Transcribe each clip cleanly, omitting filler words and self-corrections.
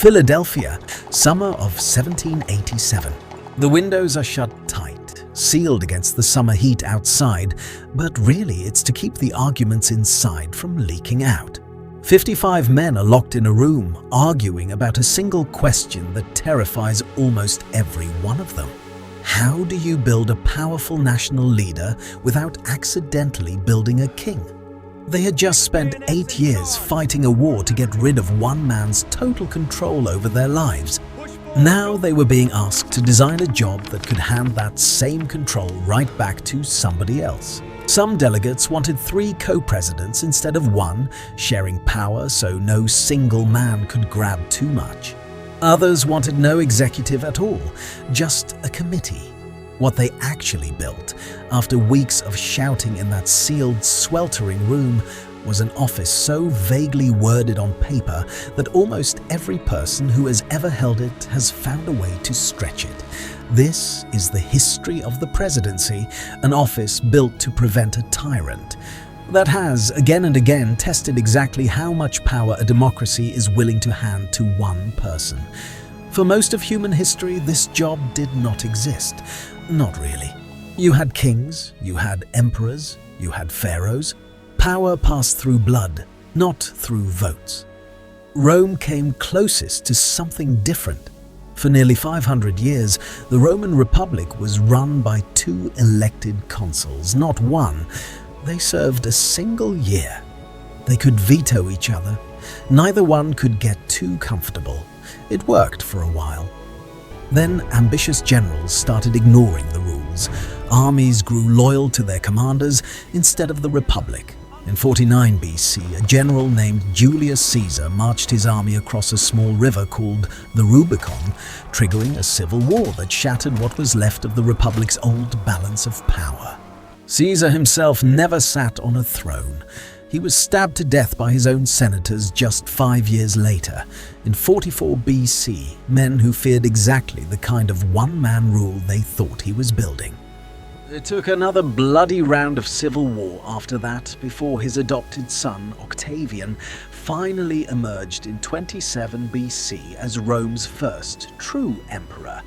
Philadelphia, summer of 1787. The windows are shut tight, sealed against the summer heat outside, but really it's to keep the arguments inside from leaking out. 55 men are locked in a room, arguing about a single question that terrifies almost every one of them. How do you build a powerful national leader without accidentally building a king? They had just spent 8 years fighting a war to get rid of one man's total control over their lives. Now they were being asked to design a job that could hand that same control right back to somebody else. Some delegates wanted 3 co-presidents instead of 1, sharing power so no single man could grab too much. Others wanted no executive at all, just a committee. What they actually built, after weeks of shouting in that sealed, sweltering room, was an office so vaguely worded on paper that almost every person who has ever held it has found a way to stretch it. This is the history of the presidency, an office built to prevent a tyrant that has, again and again, tested exactly how much power a democracy is willing to hand to one person. For most of human history, this job did not exist. Not really. You had kings, you had emperors, you had pharaohs. Power passed through blood, not through votes. Rome came closest to something different. For nearly 500 years, the Roman Republic was run by 2 elected consuls, not 1. They served a single year. They could veto each other. Neither one could get too comfortable. It worked for a while. Then ambitious generals started ignoring the rules. Armies grew loyal to their commanders instead of the Republic. In 49 BC, a general named Julius Caesar marched his army across a small river called the Rubicon, triggering a civil war that shattered what was left of the Republic's old balance of power. Caesar himself never sat on a throne. He was stabbed to death by his own senators just 5 years later. In 44 BC, men who feared exactly the kind of one-man rule they thought he was building. It took another bloody round of civil war after that before his adopted son, Octavian, finally emerged in 27 BC as Rome's first true emperor,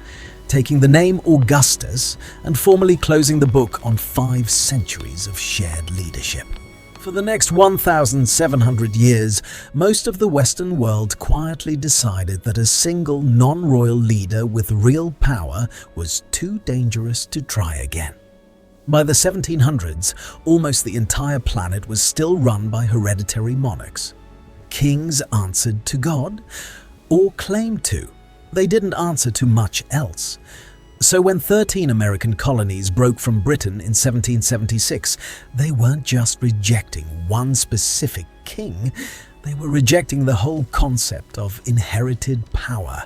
taking the name Augustus and formally closing the book on 5 centuries of shared leadership. For the next 1,700 years, most of the Western world quietly decided that a single non-royal leader with real power was too dangerous to try again. By the 1700s, almost the entire planet was still run by hereditary monarchs. Kings answered to God, or claimed to. They didn't answer to much else. So when 13 American colonies broke from Britain in 1776, they weren't just rejecting one specific king, they were rejecting the whole concept of inherited power.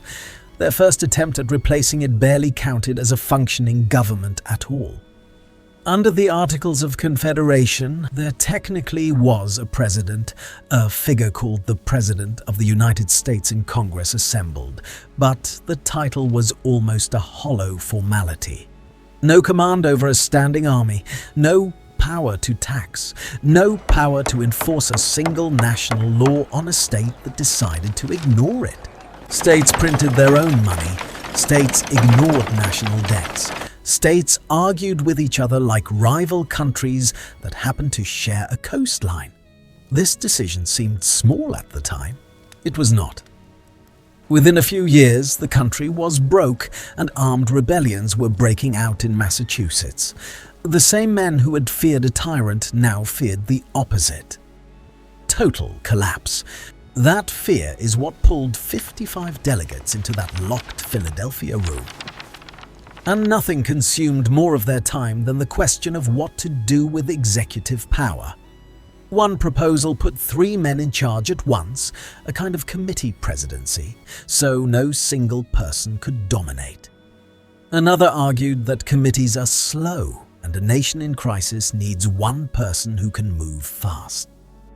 Their first attempt at replacing it barely counted as a functioning government at all. Under the Articles of Confederation, there technically was a president, a figure called the President of the United States in Congress assembled, but the title was almost a hollow formality. No command over a standing army, no power to tax, no power to enforce a single national law on a state that decided to ignore it. States printed their own money. States ignored national debts. States argued with each other like rival countries that happened to share a coastline. This decision seemed small at the time. It was not. Within a few years, the country was broke and armed rebellions were breaking out in Massachusetts. The same men who had feared a tyrant now feared the opposite. Total collapse. That fear is what pulled 55 delegates into that locked Philadelphia room. And nothing consumed more of their time than the question of what to do with executive power. One proposal put 3 men in charge at once, a kind of committee presidency, so no single person could dominate. Another argued that committees are slow and a nation in crisis needs one person who can move fast.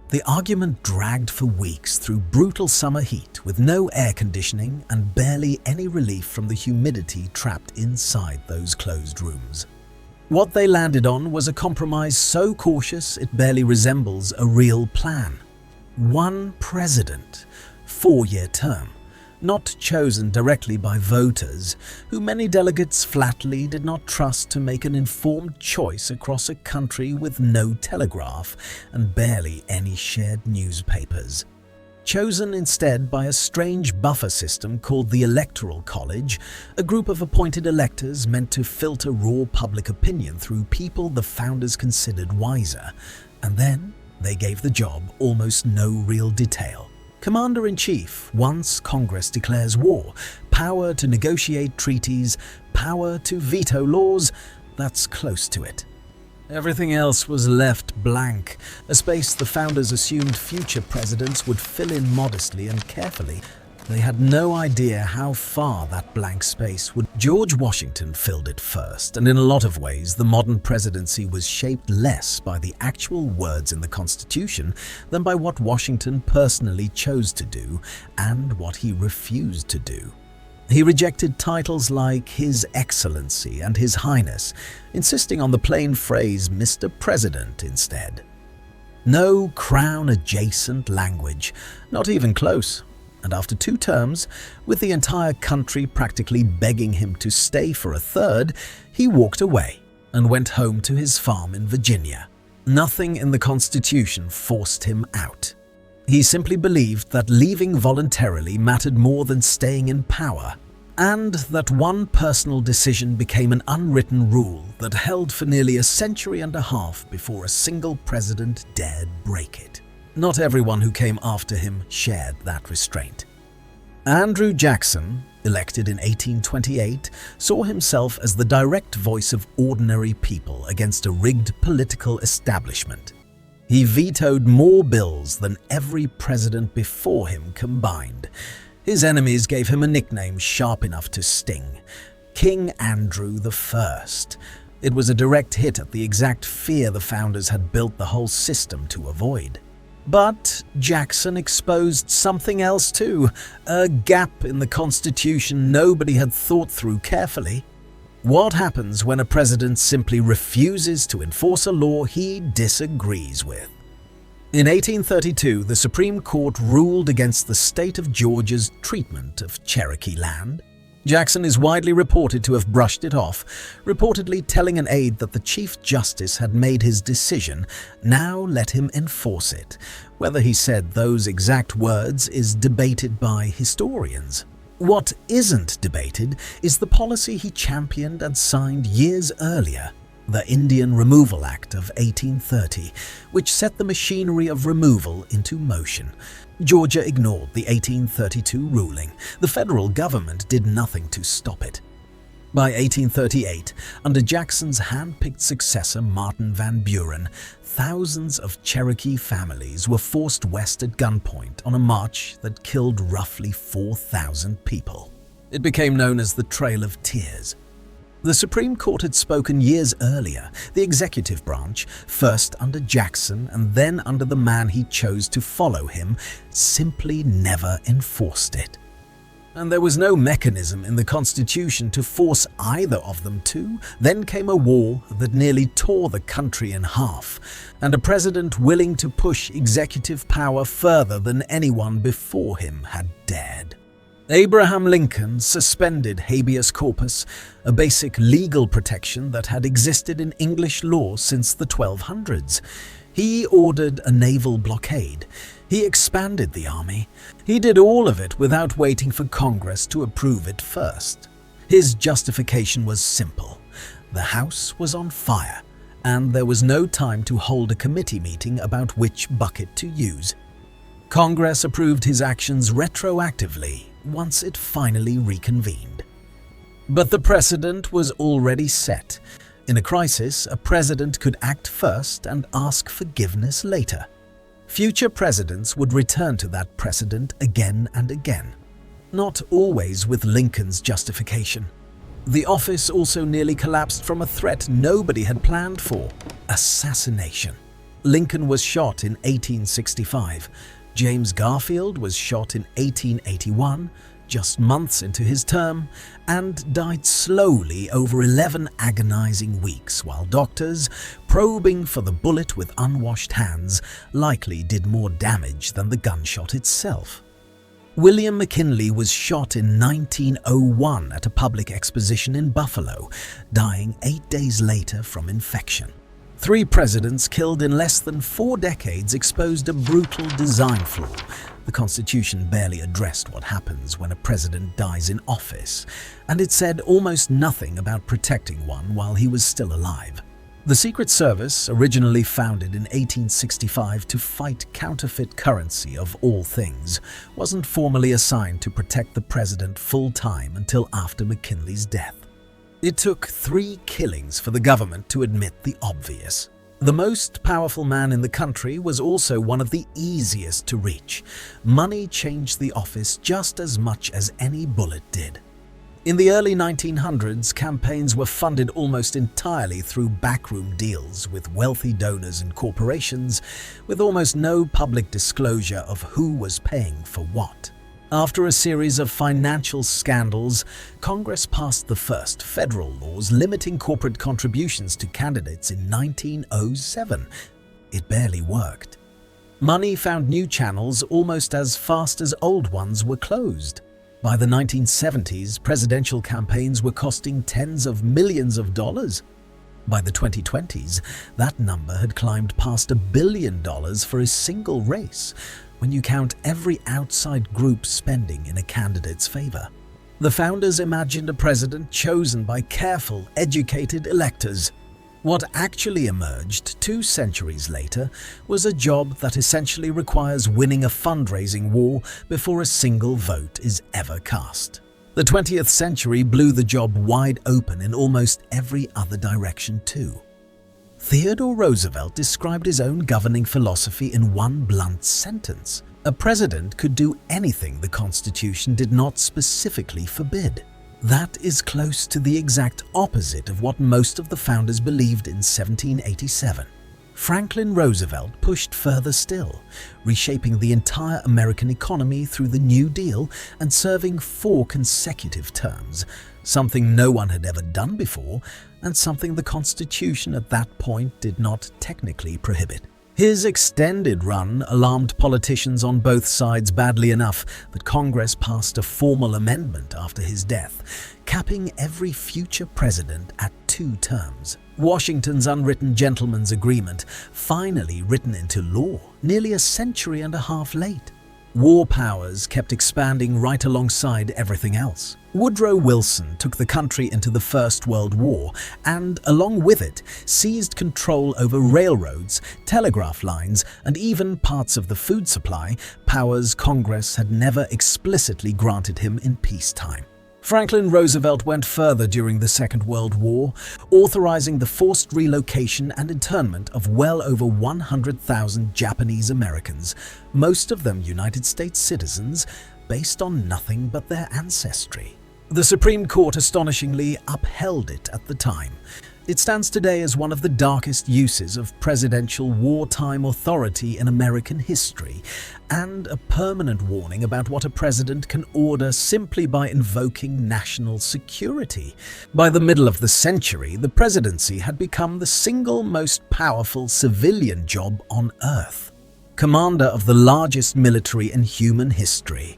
The argument dragged for weeks through brutal summer heat with no air conditioning and barely any relief from the humidity trapped inside those closed rooms. What they landed on was a compromise so cautious it barely resembles a real plan. One president, 4-year term. not chosen directly by voters, who many delegates flatly did not trust to make an informed choice across a country with no telegraph and barely any shared newspapers. Chosen instead by a strange buffer system called the Electoral College, a group of appointed electors meant to filter raw public opinion through people the founders considered wiser, and then they gave the job almost no real detail. Commander-in-Chief once Congress declares war, power to negotiate treaties, power to veto laws, that's close to it. Everything else was left blank, a space the founders assumed future presidents would fill in modestly and carefully. They had no idea how far that blank space would. George Washington filled it first, and in a lot of ways the modern presidency was shaped less by the actual words in the Constitution than by what Washington personally chose to do and what he refused to do. He rejected titles like His Excellency and His Highness, insisting on the plain phrase Mr. President instead. No crown-adjacent language, not even close. And after 2 terms, with the entire country practically begging him to stay for a third, he walked away and went home to his farm in Virginia. Nothing in the Constitution forced him out. He simply believed that leaving voluntarily mattered more than staying in power, and that one personal decision became an unwritten rule that held for nearly a century and a half before a single president dared break it. Not everyone who came after him shared that restraint. Andrew Jackson, elected in 1828, saw himself as the direct voice of ordinary people against a rigged political establishment. He vetoed more bills than every president before him combined. His enemies gave him a nickname sharp enough to sting: King Andrew I. It was a direct hit at the exact fear the founders had built the whole system to avoid. But Jackson exposed something else too, a gap in the Constitution nobody had thought through carefully. What happens when a president simply refuses to enforce a law he disagrees with? In 1832, the Supreme Court ruled against the state of Georgia's treatment of Cherokee land. Jackson is widely reported to have brushed it off, reportedly telling an aide that the Chief Justice had made his decision, now let him enforce it. Whether he said those exact words is debated by historians. What isn't debated is the policy he championed and signed years earlier, the Indian Removal Act of 1830, which set the machinery of removal into motion. Georgia ignored the 1832 ruling. The federal government did nothing to stop it. By 1838, under Jackson's hand-picked successor Martin Van Buren, thousands of Cherokee families were forced west at gunpoint on a march that killed roughly 4,000 people. It became known as the Trail of Tears. The Supreme Court had spoken years earlier. The executive branch, first under Jackson and then under the man he chose to follow him, simply never enforced it. And there was no mechanism in the Constitution to force either of them to. Then came a war that nearly tore the country in half, and a president willing to push executive power further than anyone before him had dared. Abraham Lincoln suspended habeas corpus, a basic legal protection that had existed in English law since the 1200s. He ordered a naval blockade. He expanded the army. He did all of it without waiting for Congress to approve it first. His justification was simple. The House was on fire, and there was no time to hold a committee meeting about which bucket to use. Congress approved his actions retroactively once it finally reconvened. But the precedent was already set. In a crisis, a president could act first and ask forgiveness later. Future presidents would return to that precedent again and again, not always with Lincoln's justification. The office also nearly collapsed from a threat nobody had planned for: assassination. Lincoln was shot in 1865. James Garfield was shot in 1881, just months into his term, and died slowly over 11 agonizing weeks, while doctors, probing for the bullet with unwashed hands, likely did more damage than the gunshot itself. William McKinley was shot in 1901 at a public exposition in Buffalo, dying 8 days later from infection. 3 presidents killed in less than 4 decades exposed a brutal design flaw. The Constitution barely addressed what happens when a president dies in office, and it said almost nothing about protecting one while he was still alive. The Secret Service, originally founded in 1865 to fight counterfeit currency of all things, wasn't formally assigned to protect the president full-time until after McKinley's death. It took 3 killings for the government to admit the obvious. The most powerful man in the country was also one of the easiest to reach. Money changed the office just as much as any bullet did. In the early 1900s, campaigns were funded almost entirely through backroom deals with wealthy donors and corporations, with almost no public disclosure of who was paying for what. After a series of financial scandals, Congress passed the first federal laws limiting corporate contributions to candidates in 1907. It barely worked. Money found new channels almost as fast as old ones were closed. By the 1970s, presidential campaigns were costing tens of millions of dollars. By the 2020s, that number had climbed past $1 billion for a single race, when you count every outside group spending in a candidate's favor. The founders imagined a president chosen by careful, educated electors. What actually emerged 2 centuries later was a job that essentially requires winning a fundraising war before a single vote is ever cast. The 20th century blew the job wide open in almost every other direction too. Theodore Roosevelt described his own governing philosophy in one blunt sentence: a president could do anything the Constitution did not specifically forbid. That is close to the exact opposite of what most of the founders believed in 1787. Franklin Roosevelt pushed further still, reshaping the entire American economy through the New Deal and serving 4 consecutive terms, something no one had ever done before and something the Constitution at that point did not technically prohibit. His extended run alarmed politicians on both sides badly enough that Congress passed a formal amendment after his death, capping every future president at 2 terms. Washington's unwritten gentleman's agreement, finally written into law, nearly a century and a half late. War powers kept expanding right alongside everything else. Woodrow Wilson took the country into the First World War and, along with it, seized control over railroads, telegraph lines, and even parts of the food supply, powers Congress had never explicitly granted him in peacetime. Franklin Roosevelt went further during the Second World War, authorizing the forced relocation and internment of well over 100,000 Japanese Americans, most of them United States citizens, based on nothing but their ancestry. The Supreme Court astonishingly upheld it at the time. It stands today as one of the darkest uses of presidential wartime authority in American history, and a permanent warning about what a president can order simply by invoking national security. By the middle of the century, the presidency had become the single most powerful civilian job on Earth, commander of the largest military in human history.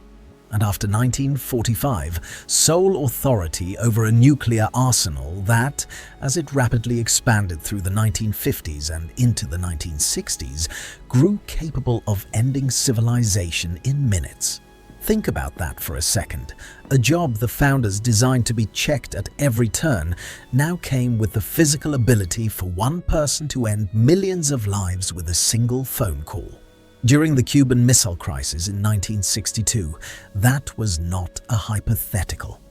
And after 1945, sole authority over a nuclear arsenal that, as it rapidly expanded through the 1950s and into the 1960s, grew capable of ending civilization in minutes. Think about that for a second. A job the founders designed to be checked at every turn now came with the physical ability for one person to end millions of lives with a single phone call. During the Cuban Missile Crisis in 1962, that was not a hypothetical.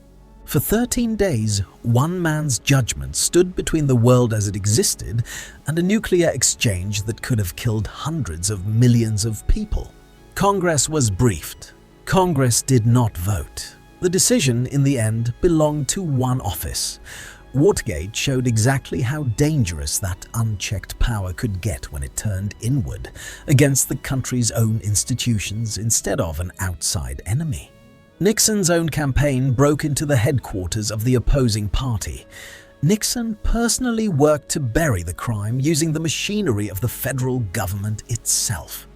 For 13 days, one man's judgment stood between the world as it existed and a nuclear exchange that could have killed hundreds of millions of people. Congress was briefed. Congress did not vote. The decision, in the end, belonged to one office. Watergate showed exactly how dangerous that unchecked power could get when it turned inward, against the country's own institutions instead of an outside enemy. Nixon's own campaign broke into the headquarters of the opposing party. Nixon personally worked to bury the crime using the machinery of the federal government itself.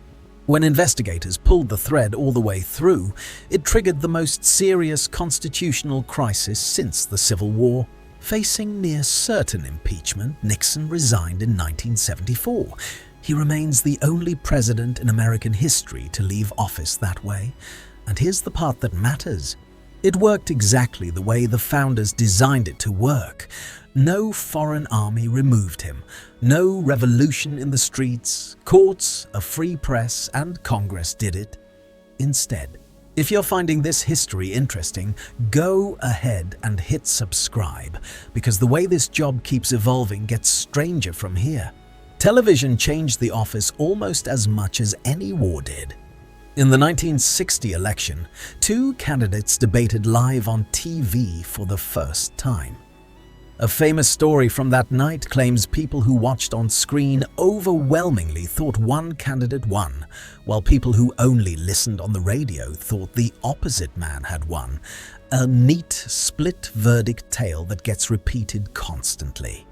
When investigators pulled the thread all the way through, it triggered the most serious constitutional crisis since the Civil War. Facing near certain impeachment, Nixon resigned in 1974. He remains the only president in American history to leave office that way. And here's the part that matters. It worked exactly the way the founders designed it to work. No foreign army removed him. No revolution in the streets. Courts, a free press, and Congress did it. Instead, if you're finding this history interesting, go ahead and hit subscribe, because the way this job keeps evolving gets stranger from here. Television changed the office almost as much as any war did. In the 1960 election, two candidates debated live on TV for the first time. A famous story from that night claims people who watched on screen overwhelmingly thought one candidate won, while people who only listened on the radio thought the opposite man had won. A neat, split verdict tale that gets repeated constantly.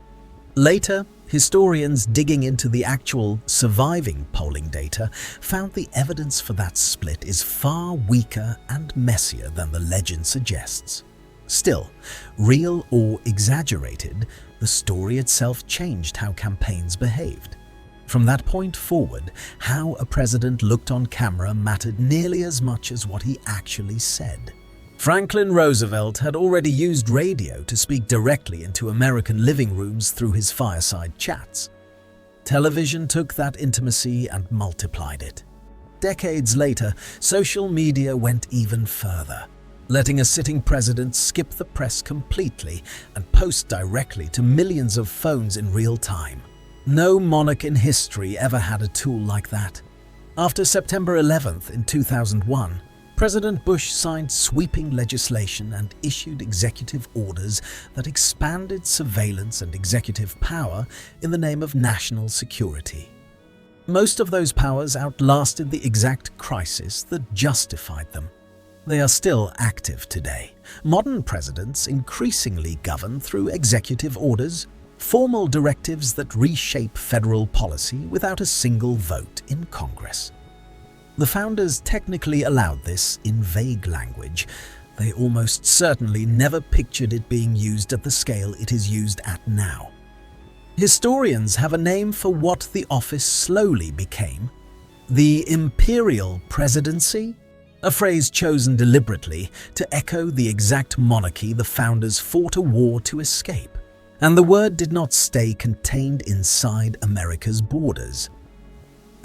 Later, historians digging into the actual surviving polling data found the evidence for that split is far weaker and messier than the legend suggests. Still, real or exaggerated, the story itself changed how campaigns behaved. From that point forward, how a president looked on camera mattered nearly as much as what he actually said. Franklin Roosevelt had already used radio to speak directly into American living rooms through his fireside chats. Television took that intimacy and multiplied it. Decades later, social media went even further, letting a sitting president skip the press completely and post directly to millions of phones in real time. No monarch in history ever had a tool like that. After September 11th in 2001, President Bush signed sweeping legislation and issued executive orders that expanded surveillance and executive power in the name of national security. Most of those powers outlasted the exact crisis that justified them. They are still active today. Modern presidents increasingly govern through executive orders, formal directives that reshape federal policy without a single vote in Congress. The founders technically allowed this in vague language. They almost certainly never pictured it being used at the scale it is used at now. Historians have a name for what the office slowly became: the imperial presidency, a phrase chosen deliberately to echo the exact monarchy the founders fought a war to escape. And the word did not stay contained inside America's borders.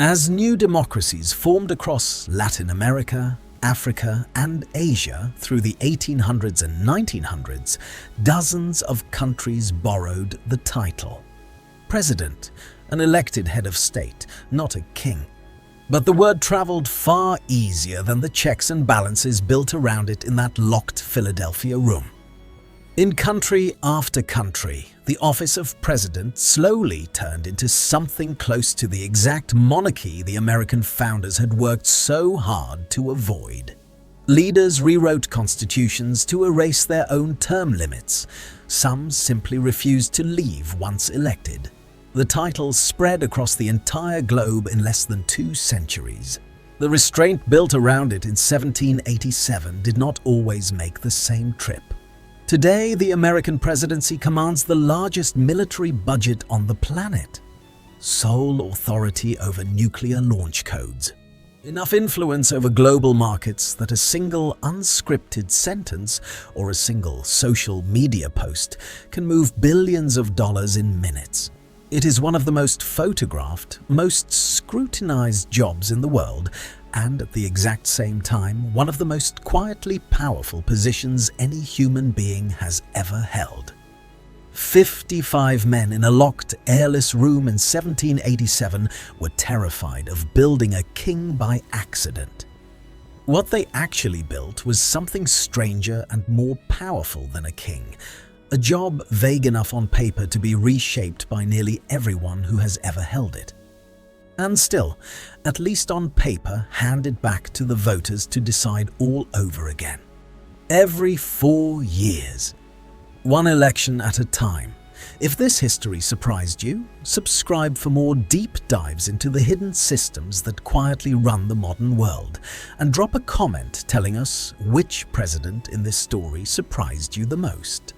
As new democracies formed across Latin America, Africa, and Asia through the 1800s and 1900s, dozens of countries borrowed the title. President, an elected head of state, not a king. But the word traveled far easier than the checks and balances built around it in that locked Philadelphia room. In country after country, the office of president slowly turned into something close to the exact monarchy the American founders had worked so hard to avoid. Leaders rewrote constitutions to erase their own term limits. Some simply refused to leave once elected. The title spread across the entire globe in less than 2 centuries. The restraint built around it in 1787 did not always make the same trip. Today, the American presidency commands the largest military budget on the planet. Sole authority over nuclear launch codes. Enough influence over global markets that a single unscripted sentence or a single social media post can move billions of dollars in minutes. It is one of the most photographed, most scrutinized jobs in the world, and at the exact same time, one of the most quietly powerful positions any human being has ever held. 55 men in a locked, airless room in 1787 were terrified of building a king by accident. What they actually built was something stranger and more powerful than a king, a job vague enough on paper to be reshaped by nearly everyone who has ever held it. And still, at least on paper, handed back to the voters to decide all over again. Every 4 years. One election at a time. If this history surprised you, subscribe for more deep dives into the hidden systems that quietly run the modern world, and drop a comment telling us which president in this story surprised you the most.